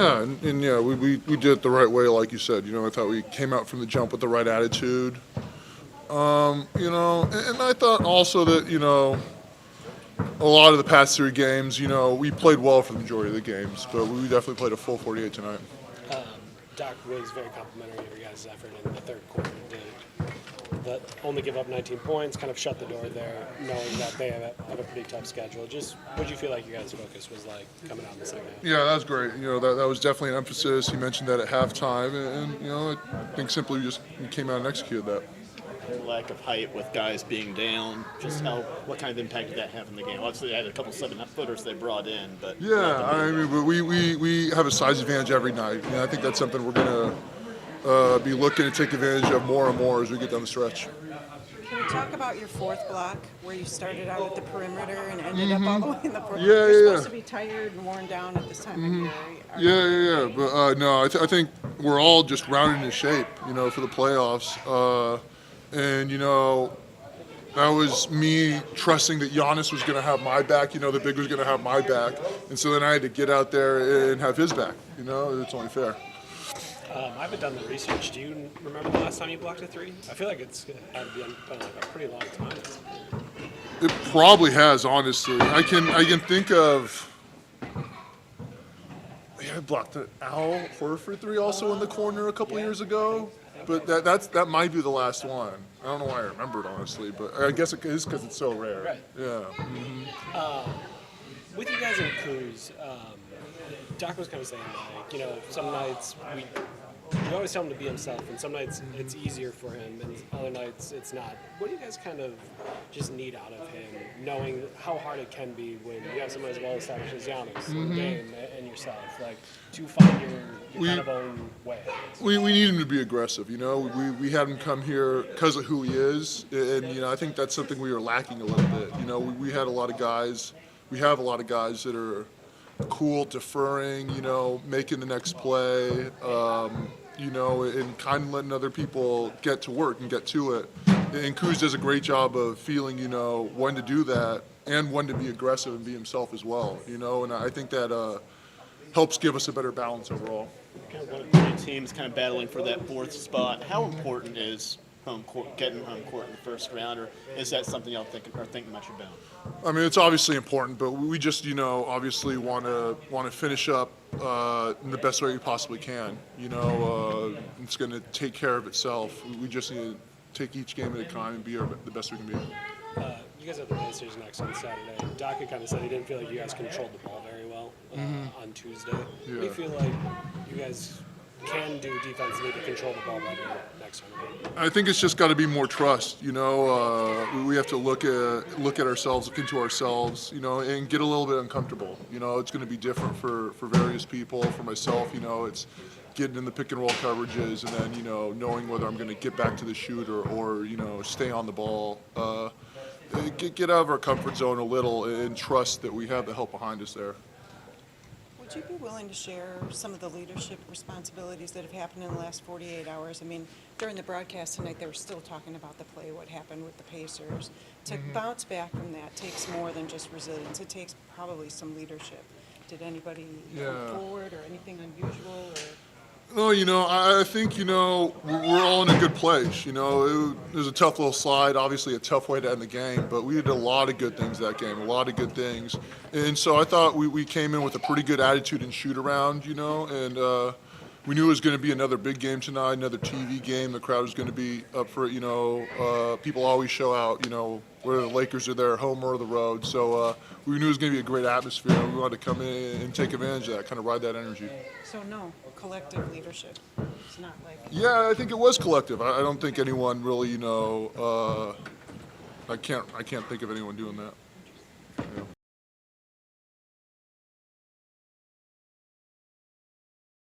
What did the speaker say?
Yeah, and yeah, we did it the right way, like you said. I thought we came out from the jump with the right attitude. And I thought also that, a lot of the past three games, we played well for the majority of the games, but we definitely played a full 48 tonight. Um, Doc was very complimentary of your guys' effort in the third quarter to only give up 19 points, kind of shut the door there, knowing that they have a pretty tough schedule. Just what do you feel like your guys' focus was like coming out in the second half? Yeah, that was great. That was definitely an emphasis. He mentioned that at halftime, and I think simply we came out and executed that. Lack of height with guys being down, just what kind of impact did that have in the game? Obviously, they had a couple 7-footers they brought in, but yeah, but we have a size advantage every night. I think that's something we're gonna be looking to take advantage of more and more as we get down the stretch. Can we talk about your fourth block, where you started out at the perimeter and ended up all the way in the perimeter? You're supposed to be tired and worn down at this time of year. Yeah. But no, I think we're all just rounded into shape, for the playoffs. And, that was me trusting that Giannis was going to have my back, the big was going to have my back. And so then I had to get out there and have his back. It's only fair. I haven't done the research. Do you remember the last time you blocked a three? I feel like it's had to be done like a pretty long time. It probably has, honestly. I can think of. Yeah, I blocked an Al Horford three also in the corner a couple years ago. But that might be the last one. I don't know why I remember it, honestly, but I guess it is because it's so rare. Right. Yeah. With you guys in Cruz, Doc was kind of saying, like, some nights we always tell him to be himself, and some nights it's easier for him, and other nights it's not. What do you guys kind of just need out of him, knowing how hard it can be when you have somebody as well established as Giannis, Dame, and yourself, like, to find your kind of own way? We need him to be aggressive. We had him come here because of who he is, and I think that's something we were lacking a little bit. We had a lot of guys. We have a lot of guys that are cool, deferring, making the next play, and kind of letting other people get to work and get to it. And Kuz does a great job of feeling, when to do that and when to be aggressive and be himself as well, and I think that helps give us a better balance overall. Kind of one of the teams kind of battling for that fourth spot. How important is getting home court in the first round, or is that something y'all are thinking much about? I mean, it's obviously important, but we just, obviously want to finish up in the best way we possibly can. It's going to take care of itself. We just need to take each game at a time and be the best we can be. You guys have the Pacers next on Saturday. Doc kind of said he didn't feel like you guys controlled the ball very well on Tuesday. Yeah. What do you feel like you guys can do defensively to control the ball better next time? I think it's just got to be more trust. We have to look at ourselves, look into ourselves, and get a little bit uncomfortable. It's going to be different for various people. For myself, it's getting in the pick and roll coverages, and then knowing whether I'm going to get back to the shooter or stay on the ball. Get out of our comfort zone a little and trust that we have the help behind us there. Would you be willing to share some of the leadership responsibilities that have happened in the last 48 hours? I mean, during the broadcast tonight, they were still talking about the play, what happened with the Pacers. To bounce back from that takes more than just resilience. It takes probably some leadership. Did anybody come forward or anything unusual? No, I think, we're all in a good place. It was a tough little slide, obviously a tough way to end the game, but we did a lot of good things that game, a lot of good things. And so I thought we came in with a pretty good attitude and shoot around, and we knew it was going to be another big game tonight, another TV game. The crowd was going to be up for it, people always show out, whether the Lakers are there, home or the road. So we knew it was going to be a great atmosphere, and we wanted to come in and take advantage of that, kind of ride that energy. So no, collective leadership. It's not like... Yeah, I think it was collective. I don't think anyone really, I can't think of anyone doing that.